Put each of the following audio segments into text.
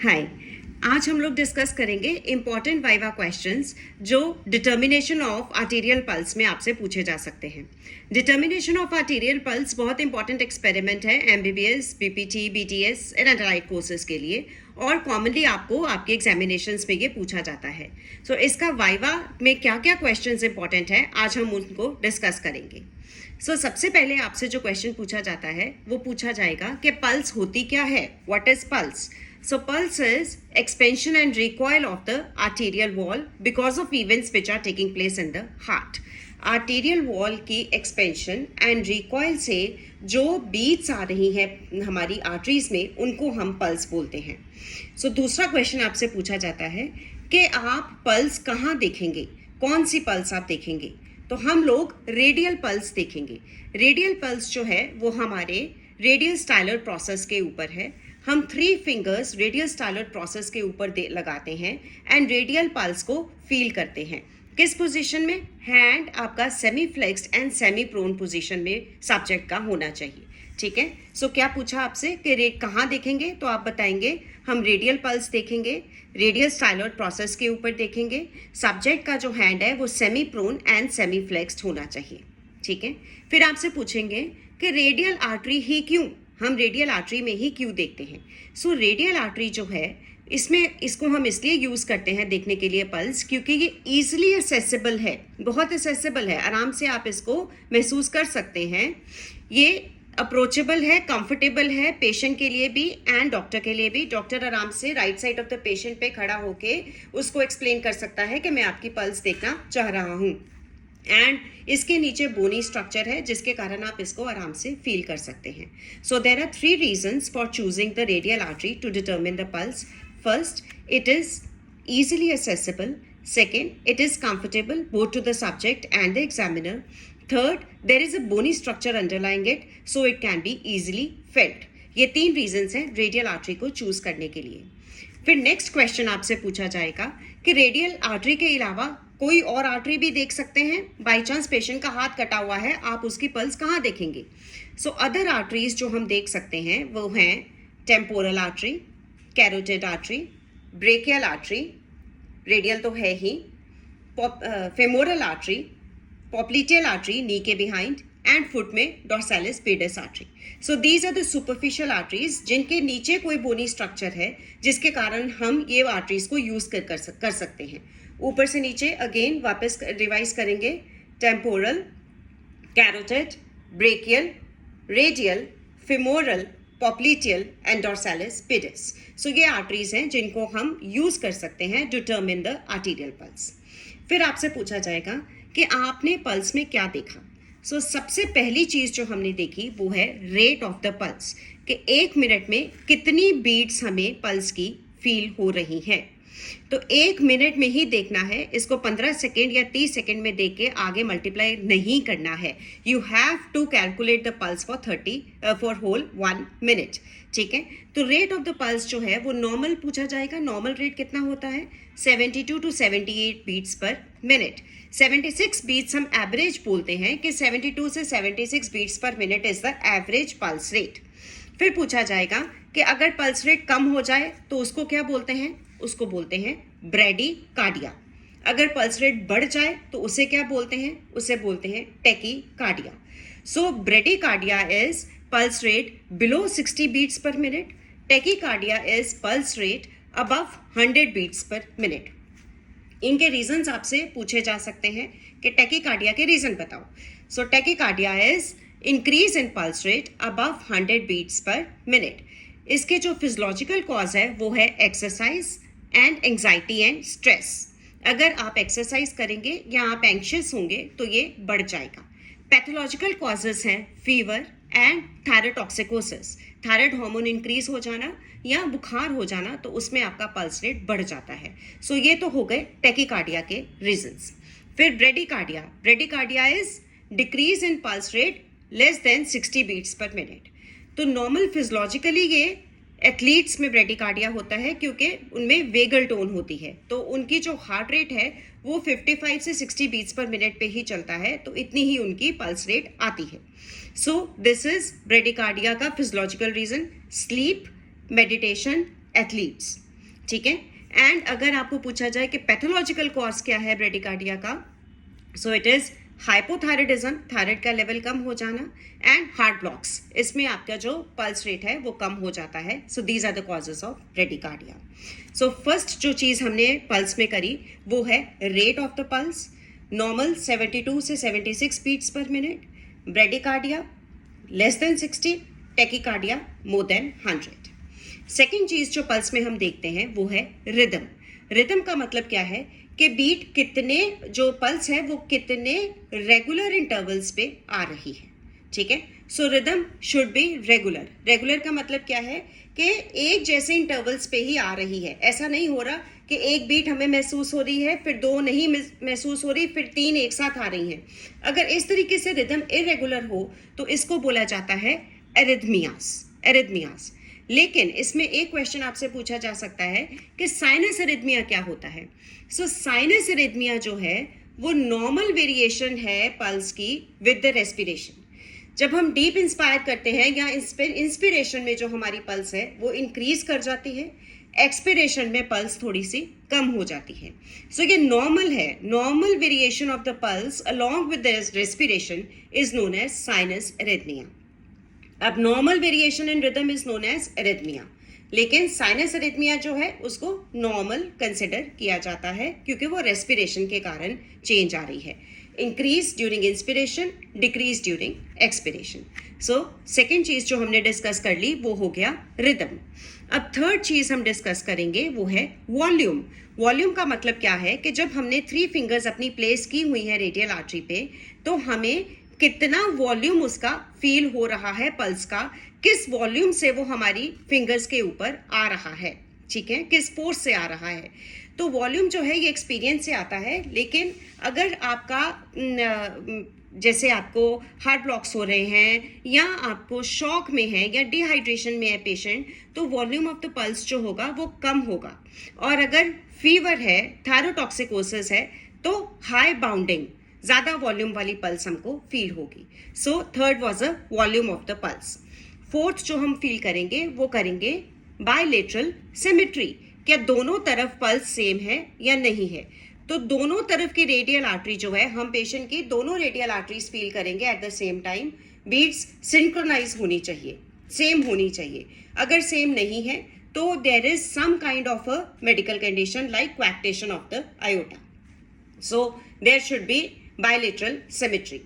हाय, आज हम लोग डिस्कस करेंगे इम्पॉर्टेंट वाइवा क्वेश्चंस जो डिटर्मिनेशन ऑफ आर्टेरियल पल्स में आपसे पूछे जा सकते हैं। डिटर्मिनेशन ऑफ आर्टेरियल पल्स बहुत इंपॉर्टेंट एक्सपेरिमेंट है MBBS, BPT, BTS and allied courses के लिए और कॉमनली आपको आपके एग्जामिनेशंस में ये पूछा जाता है। सो इसका वाइवा में क्या क्या क्वेश्चंस इंपॉर्टेंट है आज हम उनको डिस्कस करेंगे। सबसे पहले आपसे जो क्वेश्चन पूछा जाता है वो पूछा जाएगा कि पल्स होती क्या है, what is pulse. So pulse is expansion and recoil of the arterial wall because of events which are taking place in the heart. Arterial wall की एक्सपेंशन एंड रिकॉयल से जो बीट्स आ रही हैं हमारी आर्टरीज में उनको हम पल्स बोलते हैं। दूसरा क्वेश्चन आपसे पूछा जाता है कि आप पल्स कहाँ देखेंगे, कौन सी पल्स आप देखेंगे। तो हम लोग रेडियल पल्स देखेंगे। रेडियल पल्स जो है वो हमारे रेडियल स्टाइलर प्रोसेस के ऊपर है। हम 3 फिंगर्स रेडियल स्टाइलर प्रोसेस के ऊपर लगाते हैं एंड रेडियल पल्स को फील करते हैं। किस पोजीशन में? हैंड आपका semi flexed and semi prone position में सब्जेक्ट का होना चाहिए। ठीक है। क्या पूछा आपसे कि रेट कहाँ देखेंगे, तो आप बताएंगे हम रेडियल पल्स देखेंगे, रेडियल स्टाइलर प्रोसेस के ऊपर देखेंगे। सब्जेक्ट का जो हैंड है वो semi prone and semi flexed होना चाहिए। ठीक है। फिर आपसे पूछेंगे कि रेडियल आर्टरी ही क्यों, हम रेडियल आर्टरी में ही क्यों देखते हैं। रेडियल आर्टरी जो है इसको हम इसलिए यूज़ करते हैं देखने के लिए पल्स, क्योंकि ये ईजिली असेसिबल है, बहुत असेसिबल है, आराम से आप इसको महसूस कर सकते हैं। ये अप्रोचेबल है, कंफर्टेबल है पेशेंट के लिए भी एंड डॉक्टर के लिए भी। डॉक्टर आराम से right side of the patient पे खड़ा होके उसको एक्सप्लेन कर सकता है कि मैं आपकी पल्स देखना चाह रहा हूँ। एंड इसके नीचे बोनी स्ट्रक्चर है जिसके कारण आप इसको आराम से फील कर सकते हैं। There are 3 reasons for choosing the radial artery to determine the pulse. First, it is easily accessible. Second, it is comfortable both to the subject and the examiner. Third, there is a bony structure underlying it, so it can be easily felt. ये 3 reasons हैं radial artery को choose करने के लिए। फिर next question आपसे पूछा जाएगा कि रेडियल आर्टरी के अलावा कोई और आर्टरी भी देख सकते हैं। बाई चांस पेशेंट का हाथ कटा हुआ है, आप उसकी पल्स कहाँ देखेंगे। अदर आर्टरीज जो हम देख सकते हैं वो हैं temporal artery, carotid artery, brachial artery, radial तो है ही, femoral artery, popliteal artery knee के बिहाइंड एंड फुट में dorsalis pedis artery. These are the superficial arteries जिनके नीचे कोई बोनी स्ट्रक्चर है जिसके कारण हम ये आर्टरीज को यूज कर सकते हैं। ऊपर से नीचे अगेन वापस रिवाइज करेंगे, temporal, carotid, brachial, radial, femoral, popliteal and dorsalis pedis. ये आर्टरीज हैं जिनको हम यूज कर सकते हैं डिटरमिन द आर्टेरियल पल्स। फिर आपसे पूछा जाएगा कि आपने पल्स में क्या देखा। सबसे पहली चीज जो हमने देखी वो है रेट ऑफ द पल्स, कि 1 मिनट में कितनी बीट्स हमें पल्स की फील हो रही हैं। तो 1 मिनट में ही देखना है, इसको 15 सेकेंड या 30 सेकेंड में देख के आगे मल्टीप्लाई नहीं करना है। You have to calculate the pulse for whole 1 minute. ठीक है। तो रेट ऑफ द पल्स जो है वो नॉर्मल पूछा जाएगा। नॉर्मल रेट कितना होता है? 72 to 78 beats per minute. 76 beats हम एवरेज बोलते हैं कि 72 से 76 beats per minute is the average pulse rate. फिर पूछा जाएगा कि अगर पल्स रेट कम हो जाए तो उसको क्या बोलते हैं? उसको बोलते हैं ब्रेडिकार्डिया। अगर पल्स रेट बढ़ जाए तो उसे क्या बोलते हैं? उसे बोलते हैं tachycardia. Bradycardia is pulse rate below 60 beats per minute, tachycardia is pulse rate above 100 beats per minute. इनके रीजंस आपसे पूछे जा सकते हैं कि टेकीकार्डिया के रीजन बताओ। Tachycardia is increase in pulse rate above 100 beats per minute. इसके जो फिजियोलॉजिकल कॉज है वो है exercise and anxiety and stress. अगर आप एक्सरसाइज करेंगे या आप एंशियस होंगे तो ये बढ़ जाएगा। पैथोलॉजिकल कॉजेस हैं fever and thyrotoxicosis, thyroid hormone increase हो जाना या बुखार हो जाना, तो उसमें आपका पल्स रेट बढ़ जाता है। ये तो हो गए टेकीकार्डिया के रीजंस। फिर bradycardia, bradycardia is decrease in pulse rate less than 60 beats per minute. तो नॉर्मल फिजियोलॉजिकली ये एथलीट्स में ब्रेडिकार्डिया होता है क्योंकि उनमें वेगल टोन होती है, तो उनकी जो हार्ट रेट है वो 55 से 60 बीट्स पर मिनट पे ही चलता है, तो इतनी ही उनकी पल्स रेट आती है। दिस इज ब्रेडिकार्डिया का physiological reason. Sleep, meditation, athletes. ठीक है। एंड अगर आपको पूछा जाए कि पैथोलॉजिकल कॉज क्या है ब्रेडिकार्डिया का, so it is hypothyroidism, thyroid का लेवल कम हो जाना, एंड हार्ट ब्लॉक्स, इसमें आपका जो पल्स रेट है वो कम हो जाता है। So these are the causes of bradycardia. So first जो चीज हमने पल्स में करी वो है rate of the pulse. Normal 72 से 76 beats per minute, bradycardia less than 60, tachycardia more than 100। Second चीज जो पल्स में हम देखते हैं वो है रिदम। रिदम का मतलब क्या है कि बीट कितने, जो पल्स है वो कितने रेगुलर इंटरवल्स पे आ रही है, ठीक है। So rhythm should be regular. Regular का मतलब क्या है कि एक जैसे इंटरवल्स पे ही आ रही है। ऐसा नहीं हो रहा कि एक बीट हमें महसूस हो रही है, फिर 2 नहीं महसूस हो रही, फिर 3 एक साथ आ रही हैं। अगर इस तरीके से रिदम इरेगुलर हो तो इसको बोला जाता है एरिथमियास। लेकिन इसमें एक क्वेश्चन आपसे पूछा जा सकता है कि साइनस एरिथमिया क्या होता है। सो साइनस एरिथमिया जो है वो नॉर्मल वेरिएशन है पल्स की विद द रेस्पिरेशन। जब हम डीप इंस्पायर करते हैं या इंस्पिरेशन में जो हमारी पल्स है वो इंक्रीज कर जाती है, एक्सपिरेशन में पल्स थोड़ी सी कम हो जाती है। सो ये नॉर्मल है। Normal variation of the pulse along with the respiration is known as sinus arrhythmia. अब normal variation in rhythm is known as arrhythmia, लेकिन साइनस एरिथमिया जो है उसको नॉर्मल कंसिडर किया जाता है क्योंकि वो रेस्पिरेशन के कारण चेंज आ रही है। Increase during inspiration, decrease during expiration. So second चीज जो हमने डिस्कस कर ली वो हो गया रिदम। अब थर्ड चीज हम डिस्कस करेंगे वो है वॉल्यूम। वॉल्यूम का मतलब क्या है कि जब हमने 3 फिंगर्स अपनी प्लेस की हुई है रेडियल आर्टरी पे, तो हमें कितना वॉल्यूम उसका फील हो रहा है पल्स का, किस वॉल्यूम से वो हमारी फिंगर्स के ऊपर आ रहा है, ठीक है, किस फोर्स से आ रहा है। तो वॉल्यूम जो है ये एक्सपीरियंस से आता है। लेकिन अगर आपका जैसे आपको हार्ट ब्लॉक्स हो रहे हैं या आपको शॉक में है या डिहाइड्रेशन में है पेशेंट, तो वॉल्यूम ऑफ द पल्स जो होगा वो कम होगा। और अगर फीवर है, थायरोटॉक्सिकोसिस है, तो हाई बाउंडिंग, ज्यादा वॉल्यूम वाली पल्स हमको फील होगी। So third was a volume of the pulse. Fourth जो हम फील करेंगे वो करेंगे बायलेटरल सिमेट्री। क्या दोनों तरफ पल्स सेम है या नहीं है। तो दोनों तरफ की रेडियल आर्टरी जो है, हम पेशेंट की दोनों रेडियल आर्टरीज फील करेंगे at the same time. Beats synchronize होनी चाहिए, सेम होनी चाहिए। अगर सेम नहीं है तो there is some kind of a medical condition like coarctation of the aorta. So there should be bilateral symmetry.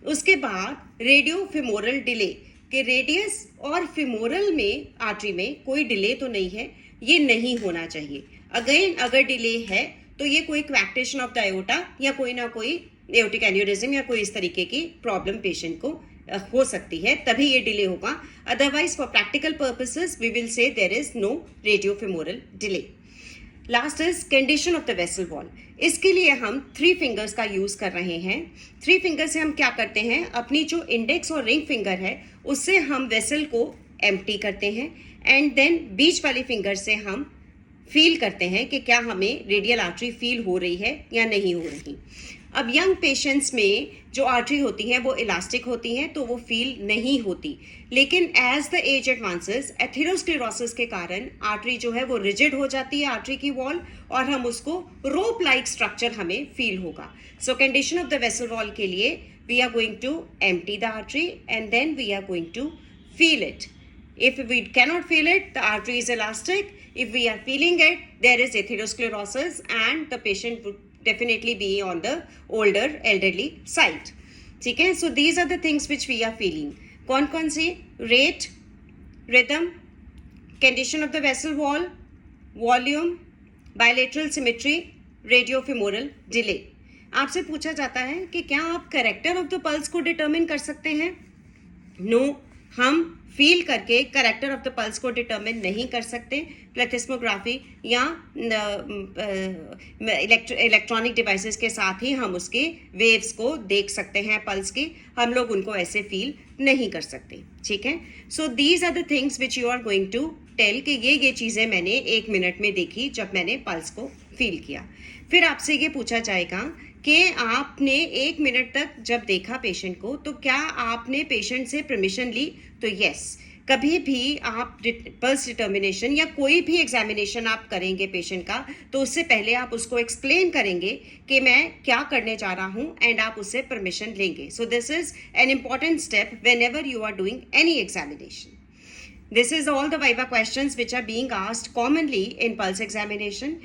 उसके बाद रेडियो फिमोरल डिले, कि रेडियस और फिमोरल में आर्टरी में कोई डिले तो नहीं है, ये नहीं होना चाहिए। अगेन अगर डिले है तो ये कोई क्वैक्टेशन ऑफ द आयोटा या कोई ना कोई एओर्टिक एन्यूरिज्म या कोई इस तरीके की प्रॉब्लम पेशेंट को हो सकती है, तभी ये डिले होगा। Otherwise for practical purposes we will say there is no radio femoral delay. Last is condition of the vessel wall. इसके लिए हम 3 फिंगर्स का यूज कर रहे हैं। 3 फिंगर से हम क्या करते हैं, अपनी जो इंडेक्स और रिंग फिंगर है उससे हम वेसल को एम्प्टी करते हैं एंड देन बीच वाली फिंगर से हम फील करते हैं कि क्या हमें रेडियल आर्टरी फील हो रही है या नहीं हो रही। अब यंग पेशेंट्स में जो आर्टरी होती हैं वो इलास्टिक होती हैं तो वो फील नहीं होती, लेकिन as the age advances atherosclerosis के कारण आर्टरी जो है वो रिजिड हो जाती है, आर्टरी की वॉल, और हम उसको रोप लाइक स्ट्रक्चर हमें फील होगा। So condition of the vessel wall के लिए we are going to empty the artery and then we are going to feel it. If we cannot feel it, the artery is elastic. If we are feeling it, there is atherosclerosis and the patient would definitely be on the older elderly side. ठीक है, so these are the things which we are feeling. कौन कौन सी? Rate, rhythm, condition of the vessel wall, volume, bilateral symmetry, radiofemoral delay. आपसे पूछा जाता है कि क्या आप करेक्टर ऑफ द पल्स को डिटर्मिन कर सकते हैं? नो, हम फील करके करेक्टर ऑफ द पल्स को डिटर्मिन नहीं कर सकते। प्लेथिस्मोग्राफी या इलेक्ट्रॉनिक डिवाइसेस के साथ ही हम उसके वेव्स को देख सकते हैं पल्स की, हम लोग उनको ऐसे फील नहीं कर सकते। ठीक है, so these are the things which you are going to tell कि ये चीज़ें मैंने 1 मिनट में देखी जब मैंने पल्स को फील किया। फिर आपसे ये पूछा जाएगा कि आपने 1 मिनट तक जब देखा पेशेंट को तो क्या आपने पेशेंट से परमिशन ली? तो यस, कभी भी आप पल्स डिटर्मिनेशन या कोई भी एग्जामिनेशन आप करेंगे पेशेंट का, तो उससे पहले आप उसको एक्सप्लेन करेंगे कि मैं क्या करने जा रहा हूं, एंड आप उससे परमिशन लेंगे. So this is an important step when ever you are doing any examination. This is all the Viva questions which are being asked commonly in pulse examination.